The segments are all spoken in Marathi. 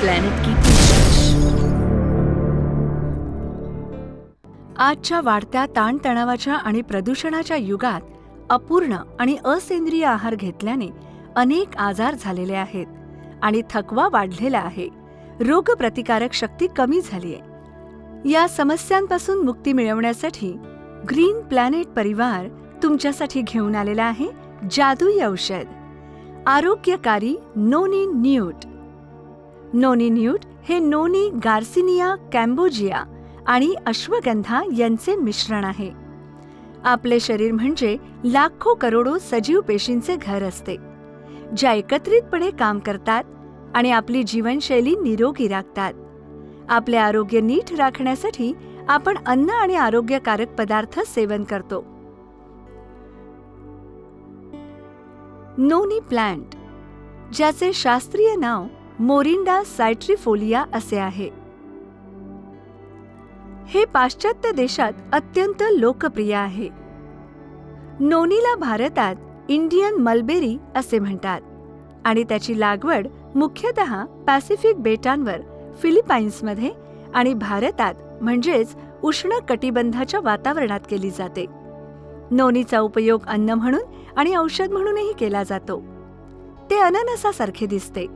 प्लॅनेट की पेशकश. आजच्या वाढत्या ताणतणावाच्या आणि प्रदूषणाच्या युगात अपूर्ण आणि असेंद्रिय आहार घेतल्याने अनेक आजार झालेले आहेत आणि थकवा वाढलेला आहे. रोगप्रतिकारक शक्ती कमी झाली आहे. या समस्यांपासून मुक्ती मिळवण्यासाठी ग्रीन प्लॅनेट परिवार तुमच्यासाठी घेऊन आलेला आहे जादुई औषध, आरोग्यकारी नोनी न्यूट. नोनी न्यूट हे नोनी गार्सिनिया कॅम्बोजिया आणि अश्वगंधा यांचे मिश्रण आहे. आपले शरीर म्हणजे लाखो करोडो सजीव पेशींचे घर असते, ज्या एकत्रितपणे काम करतात आणि आपली जीवनशैली निरोगी राखतात. आपले आरोग्य नीट राखण्यासाठी आपण अन्न आणि आरोग्यकारक पदार्थ सेवन करतो. नोनी प्लांट, ज्याचे शास्त्रीय नाव मोरिंडा सायट्रिफोलिया असे आहे, हे पाश्चात्य देशात अत्यंत लोकप्रिय आहे. नोनीला भारतात इंडियन मलबेरी असे म्हणतात आणि त्याची लागवड मुख्यतः पॅसिफिक बेटांवर, फिलिपाईन्समध्ये आणि भारतात म्हणजेच उष्ण कटिबंधाच्या वातावरणात केली जाते. नोनीचा उपयोग अन्न म्हणून आणि औषध म्हणूनही केला जातो. ते अननसासारखे दिसते.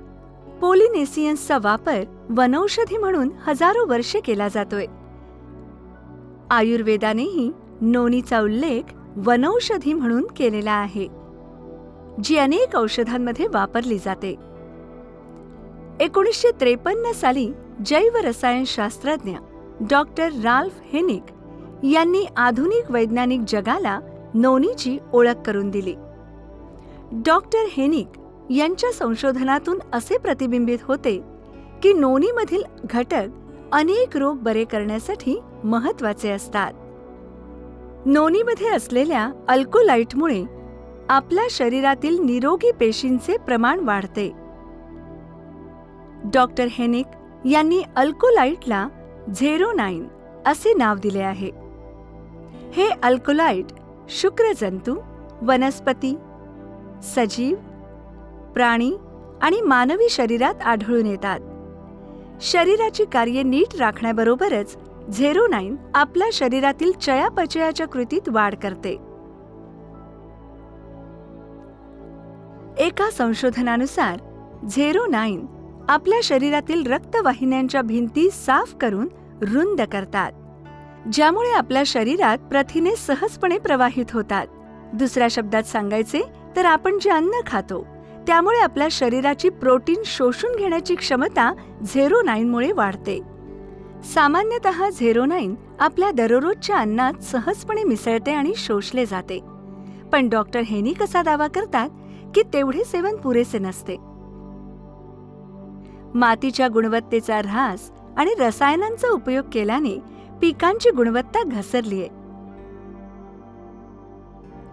पोलिनेसियन्सचा वापर वनौषधी म्हणून हजारो वर्षे केला जातोय. आयुर्वेदानेही नोनीचा उल्लेख वनौषधी म्हणून केलेला आहे, जी अनेक औषधांमध्ये वापरली जाते. 1953 साली जैवरसायनशास्त्रज्ञ डॉक्टर राल्फ हेनिक यांनी आधुनिक वैज्ञानिक जगाला नोनीची ओळख करून दिली. डॉक्टर हेनिक यांच्या संशोधनातून असे प्रतिबिंबित होते की नोनीमधील घटक अनेक रोग बरे करण्यासाठी महत्त्वाचे असतात. नोनीमध्ये असलेल्या अल्कोलाइटमुळे आपल्या शरीरातील निरोगी पेशींचे प्रमाण वाढते. डॉक्टर हेनिक यांनी अल्कोलाइटला 09 असे नाव दिले आहे. हे अल्कोलाइट शुक्रजंतू, वनस्पती, सजीव, प्राणी आणि मानवी शरीरात आढळून येतात. शरीराची कार्ये नीट राखण्याबरोबरच 09 आपल्या शरीरातील चयापचयाच्या कृतीत वाढ करते. एका संशोधनानुसार 09 आपल्या शरीरातील रक्तवाहिन्यांच्या भिंती साफ करून रुंद करतात, ज्यामुळे आपल्या शरीरात प्रथिने सहजपणे प्रवाहित होतात. दुसऱ्या शब्दात सांगायचे तर आपण जे अन्न खातो त्यामुळे आपल्या शरीराची प्रोटीन शोषून घेण्याची क्षमता 09 मुळे वाढते. सामान्यतः 09 आपल्या दररोजच्या अन्नात सहजपणे मिसळते आणि शोषले जाते. पण डॉक्टर हेनिक असा दावा करतात की तेवढे सेवन पुरेसे नसते. मातीच्या गुणवत्तेचा ऱ्हास आणि रसायनांचा उपयोग केल्याने पिकांची गुणवत्ता घसरलीये.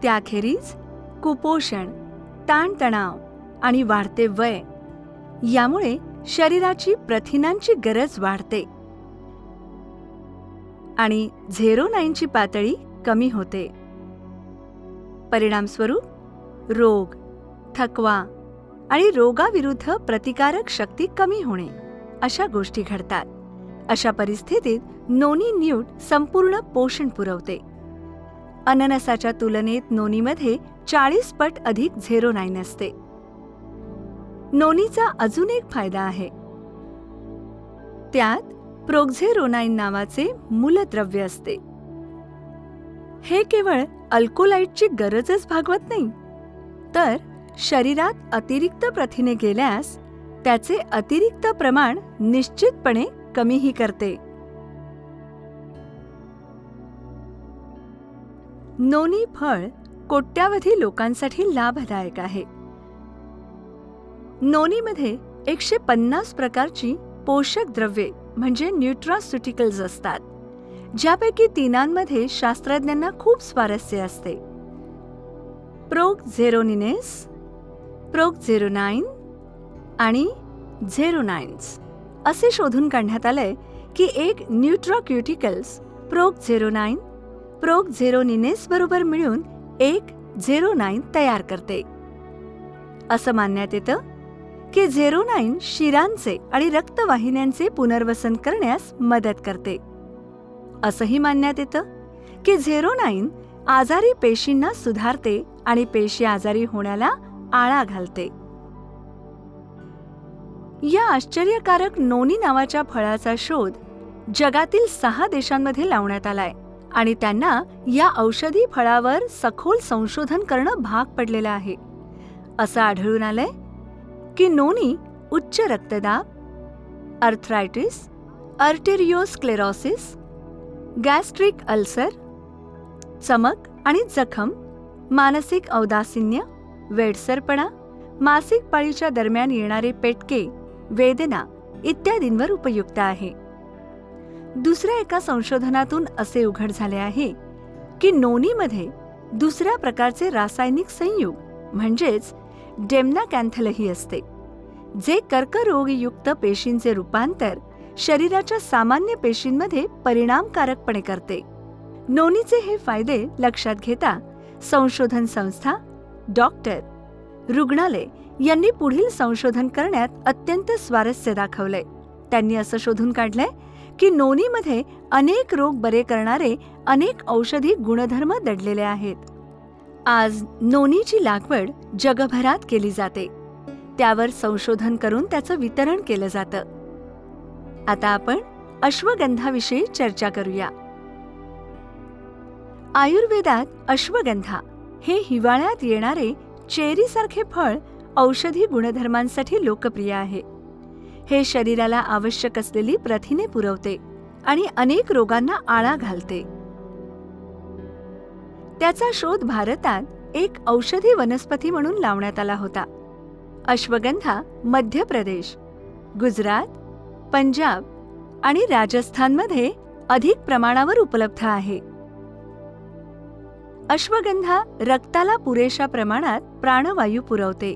त्याखेरीज कुपोषण, ताणतणाव आणि वाढते वय यामुळे शरीराची प्रथिनांची गरज वाढते आणि 09 ची पातळी कमी होते. परिणामस्वरूप रोग, थकवा आणि रोगाविरुद्ध प्रतिकारक शक्ती कमी होणे अशा गोष्टी घडतात. अशा परिस्थितीत नोनी न्यूट संपूर्ण पोषण पुरवते. अननसाच्या तुलनेत नोनीमध्ये 40 पट अधिक 09 असते. नोनीचा अजून एक फायदा आहे. त्यात प्रोक्झेरोनाइन नावाचे मूलद्रव्य असते. हे केवळ अल्कोलाइटची गरजच भागवत नाही, तर शरीरात अतिरिक्त प्रथिने गेल्यास त्याचे अतिरिक्त प्रमाण निश्चितपणे कमीही करते. नोनी फळ कोट्यावधी लोकांसाठी लाभदायक आहे. नोनीमध्ये 150 प्रकारची पोषक द्रव्ये म्हणजे न्यूट्रास्युटिकल्स असतात, ज्यापैकी तिनांमध्ये शास्त्रज्ञांना खूप स्वारस्य असते. प्रोक्झेरोनिनेस, प्रोक्झेरोनाइन आणि 09 असे शोधून काढण्यात आले की एक न्यूट्राक्युटिकल्स प्रोक्झेरोनाइन प्रोक्झेरोनिनेस बरोबर मिळून एक 09 तयार करते. असं मानण्यात येतं की झेरोनाइन शिरांचे आणि रक्तवाहिन्यांचे पुनर्वसन करण्यास मदत करते. असंही मानण्यात येतं की झेरोनाइन आजारी पेशींना सुधारते आणि पेशी आजारी होण्याला आळा घालते. या आश्चर्यकारक नोनी नावाच्या फळाचा शोध जगातील 6 देशांमध्ये लावण्यात आलाय आणि त्यांना या औषधी फळावर सखोल संशोधन करणं भाग पडलेलं आहे. असं आढळून आलंय की नोनी उच्च रक्तदाब, आर्थरायटिस, आर्टेरियोस्क्लेरोसिस, गॅस्ट्रिक अल्सर, चमक आणि जखम, मानसिक औदासिन्य, वेडसरपणा, मासिक पाळीच्या दरम्यान येणारे पेटके, वेदना इत्यादींवर उपयुक्त आहे. दुसऱ्या एका संशोधनातून असे उघड झाले आहे की नोनीमध्ये दुसऱ्या प्रकारचे रासायनिक संयुग म्हणजेच डेमनाकॅन्थलही असते, जे कर्करोगयुक्त पेशींचे रूपांतर शरीराच्या सामान्य पेशींमध्ये परिणामकारकपणे करते. नोनीचे हे फायदे लक्षात घेता संशोधन संस्था, डॉक्टर, रुग्णालय यांनी पुढील संशोधन करण्यात अत्यंत स्वारस्य दाखवलंय. त्यांनी असं शोधून काढलंय की नोनीमध्ये अनेक रोग बरे करणारे अनेक औषधी गुणधर्म दडलेले आहेत. आज नोनीची लागवड जगभरात केली जाते. त्यावर संशोधन करून त्याचं वितरण केलं जातं. आता आपण अश्वगंधाविषयी चर्चा करूया. आयुर्वेदात अश्वगंधा हे हिवाळ्यात येणारे चेरीसारखे फळ औषधी गुणधर्मांसाठी लोकप्रिय आहे. हे शरीराला आवश्यक असलेली प्रथिने पुरवते आणि अनेक रोगांना आळा घालते. त्याचा शोध भारतात एक औषधी वनस्पती म्हणून लावण्यात आला होता. अश्वगंधा मध्य प्रदेश, गुजरात, पंजाब आणि राजस्थानमध्ये अधिक प्रमाणावर उपलब्ध आहे. अश्वगंधा रक्ताला पुरेशा प्रमाणात प्राणवायू पुरवते,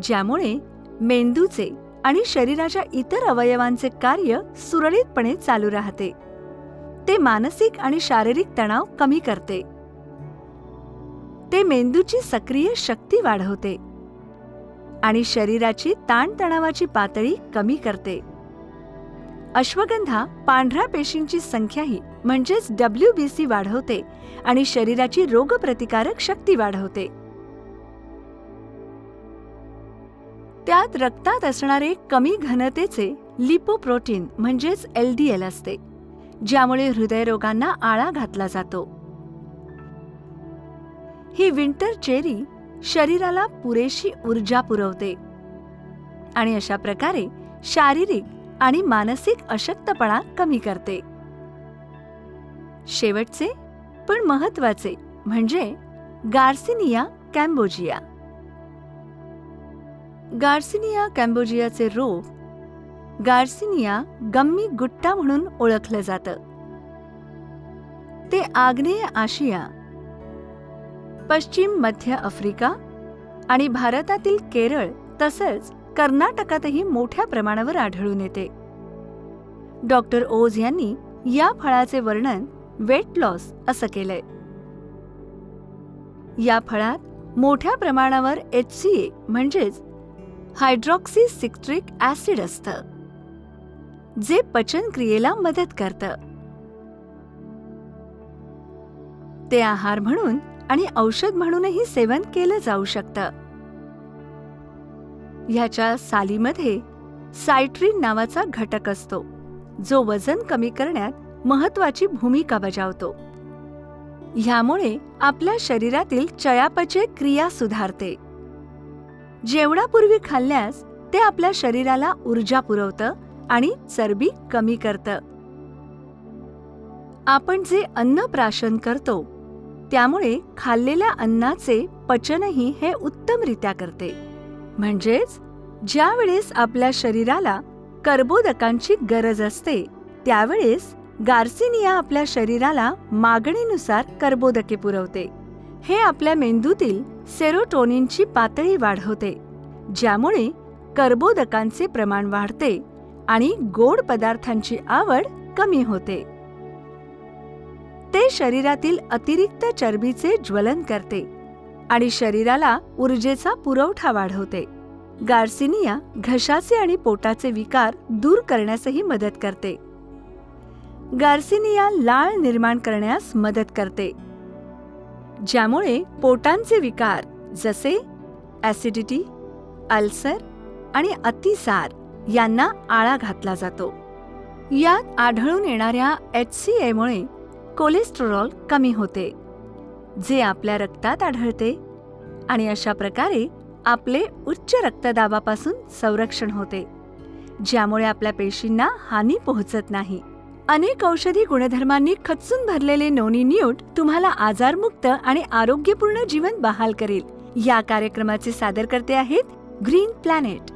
ज्यामुळे मेंदूचे आणि शरीराच्या इतर अवयवांचे कार्य सुरळीतपणे चालू राहते. ते मानसिक आणि शारीरिक तणाव कमी करते. ते मेंदूची सक्रिय शक्ती वाढवते आणि शरीराची ताणतणावाची पातळी कमी करते. अश्वगंधा पांढऱ्या पेशींची संख्याही म्हणजेच WBC वाढवते आणि शरीराची रोगप्रतिकारक शक्ती वाढवते. त्यात रक्तात असणारे कमी घनतेचे लिपोप्रोटीन म्हणजेच LDL असते, ज्यामुळे हृदयरोगांना आळा घातला जातो. ही विंटर चेरी शरीराला पुरेशी ऊर्जा पुरवते आणि अशा प्रकारे शारीरिक आणि मानसिक अशक्तपणा कमी करते. शेवटचे पण महत्वाचे म्हणजे गार्सिनिया कॅम्बोजिया. गार्सिनिया कॅम्बोजियाचे रोप गार्सिनिया गम्मी गुट्टा म्हणून ओळखलं जातं. ते आग्नेय आशिया, पश्चिम मध्य आफ्रिका आणि भारतातील केरळ तसंच कर्नाटकातही मोठ्या प्रमाणावर आढळून येते. डॉक्टर ओज यांनी या फळाचे वर्णन वेट लॉस असं केलंय. या फळात मोठ्या प्रमाणावर HCA म्हणजेच हायड्रॉक्सी सिट्रिक ॲसिड असतं, जे पचनक्रियेला मदत करतं. ते आहार म्हणून आणि औषध म्हणूनही सेवन केलं जाऊ शकतं. ह्याच्या सालीमध्ये सायट्रिन नावाचा घटक असतो, जो वजन कमी करण्यात महत्वाची भूमिका बजावतो. ह्यामुळे आपल्या शरीरातील चयापचय क्रिया सुधारते. जेवणापूर्वी खाल्ल्यास ते आपल्या शरीराला ऊर्जा पुरवतं आणि चरबी कमी करतं. आपण जे अन्न प्राशन करतो त्यामुळे खाल्लेल्या अन्नाचे पचनही हे उत्तमरित्या करते. म्हणजेच ज्या वेळेस आपल्या शरीराला कर्बोदकांची गरज असते त्यावेळेस गार्सिनिया आपल्या शरीराला मागणीनुसार कर्बोदके पुरवते. हे आपल्या मेंदूतील सेरोटोनिनची पातळी वाढवते, ज्यामुळे कर्बोदकांचे प्रमाण वाढते आणि गोड पदार्थांची आवड कमी होते. ते शरीरातील अतिरिक्त चरबीचे ज्वलन करते आणि शरीराला ऊर्जेचा पुरवठा वाढवते. गार्सिनिया घशाचे आणि पोटाचे विकार दूर करण्यासही मदत करते. गार्सिनिया लाळ निर्माण करण्यास मदत करते, ज्यामुळे पोटांचे विकार जसे ॲसिडिटी, अल्सर आणि अतिसार यांना आळा घातला जातो. यात आढळून येणाऱ्या HCA मुळे कोलेस्टेरॉल कमी होते, जे आपल्या रक्तात आढळते आणि अशा प्रकारे आपले उच्च रक्तदाबापासून संरक्षण होते, ज्यामुळे आपल्या पेशींना हानी पोहोचत नाही. अनेक औषधी गुणधर्मांनी खच्चून भरलेले नोनी न्यूट तुम्हाला आजारमुक्त आणि आरोग्यपूर्ण जीवन बहाल करेल. या कार्यक्रमाचे सादरकर्ते आहेत ग्रीन प्लॅनेट.